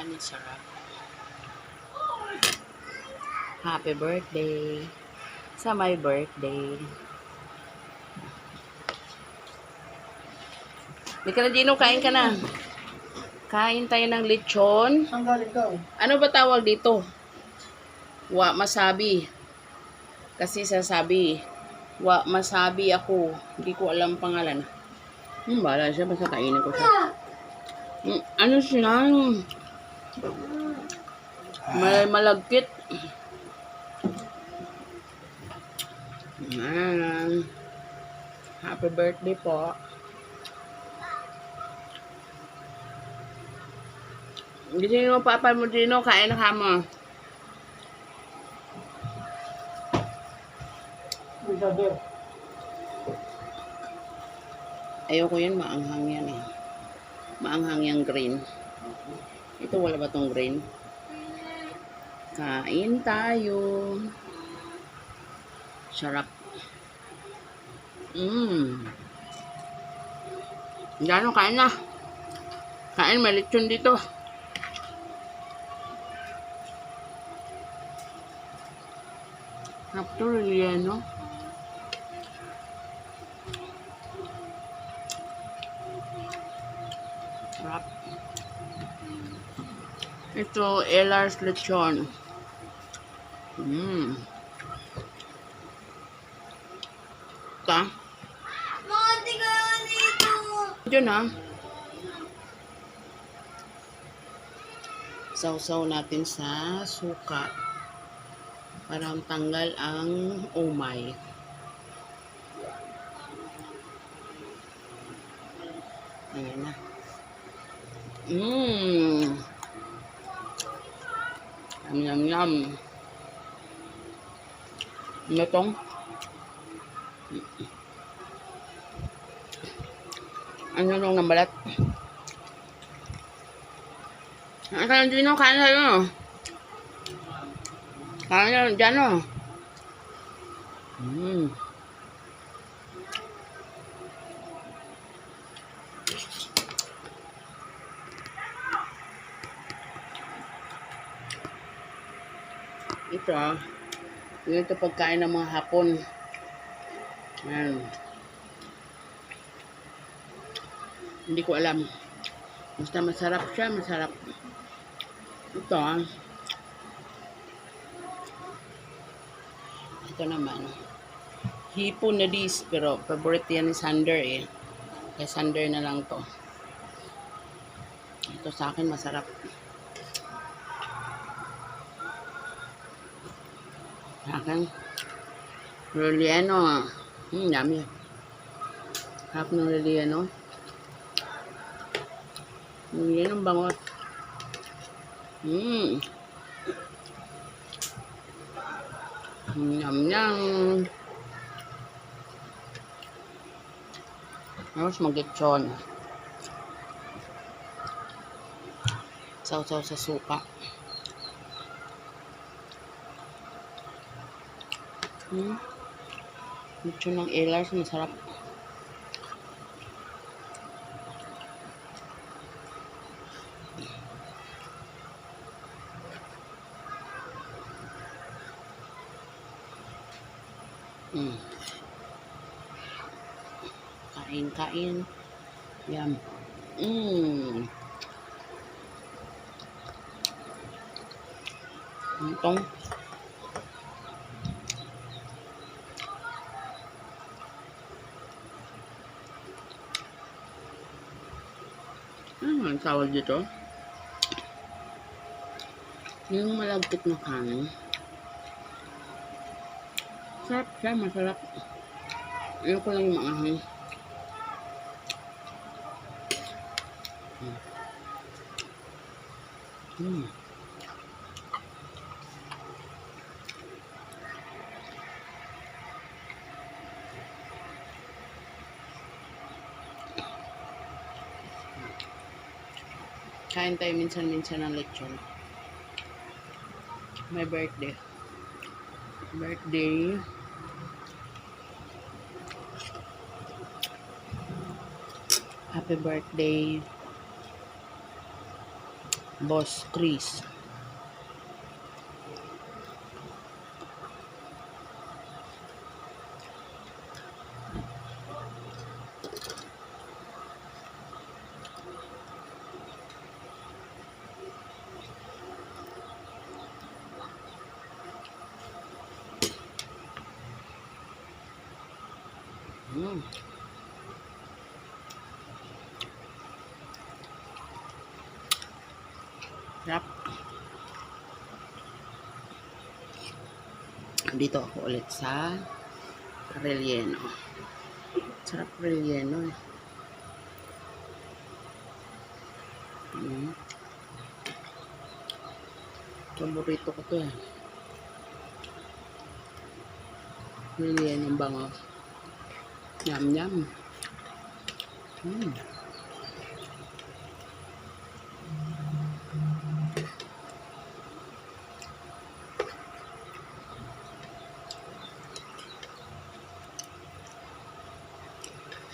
Yan, ang sarap. Happy birthday sa my birthday. Hindi ka na, Gino, kain ka na. Kain tayo ng lechon. Saan galing ka? Ano ba tawag dito? Wa masabi. Kasi sasabi, wa masabi ako. Hindi ko alam pangalan. Bahala siya. Basta kainin ko siya. Ano siya? Malagkit. Happy birthday po. Gising mo, papa mo, Gino. Kain na ka mo. Ayoko yan. Maanghang yan eh. Maanghang yung green. Ito, wala ba tong green? Kain tayo. Sarap. Gano, kain na. Kain, may lechon dito. After yeno. Sarap. Ito, Elar's lechon. Ta? Mati ka dito! Diyan ha. Sausaw natin sa suka. Para tanggal ang umay. Ayan na. Yum, yum, yum. Ano tong? Ano nung nambalat? Ano ka lang din o? Kain tayo. Kain na dyan o. Ito pagkain ng mga Hapon. Ayan. Hindi ko alam. Basta masarap siya, masarap. Ito ito naman. Hipon na dis, pero favorite yan ni Sander eh. Kaya Sander na lang to. Ito sa akin masarap. Sa akin, Relleno. Yummy. Harap ng Relleno. Yan ang bangot. Yum, yum. Tapos mag-lechon. Sausaw sa suka. Lechon ng Elar's, masarap. Kain. Yum. Itong ang tawag dito? Yung malagkit na kanin. Sarap siya, masarap. Ayoko lang yung maanghang. Kain tayo minsan-minsan ng lechon. My birthday. Happy birthday. Boss Chris. Mm. Sarap. Dito ako ulit sa relleno. Sarap relleno eh. Paborito ko to eh. Relleno ang bango. Yum yum.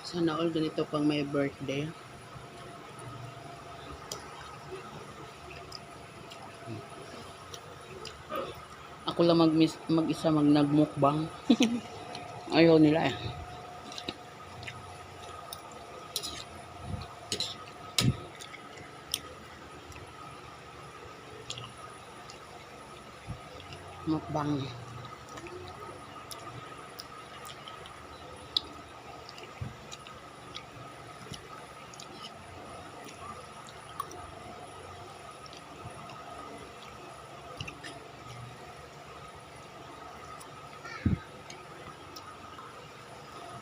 Sana all ganito pang may birthday. Ako lang mag-isa nagmukbang. Ayaw nila eh. Mukbang.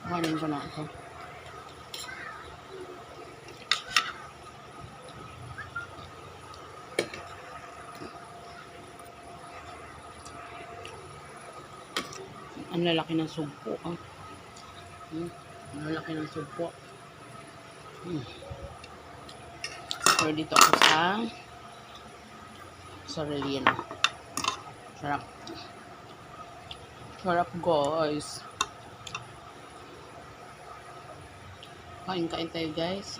Kanin ko na ako. Ang lalaki ng sugpo. Ang lalaki ng sugpo. So, dito ako sa relleno. Sarap. Sarap, guys. Kain tayo, guys.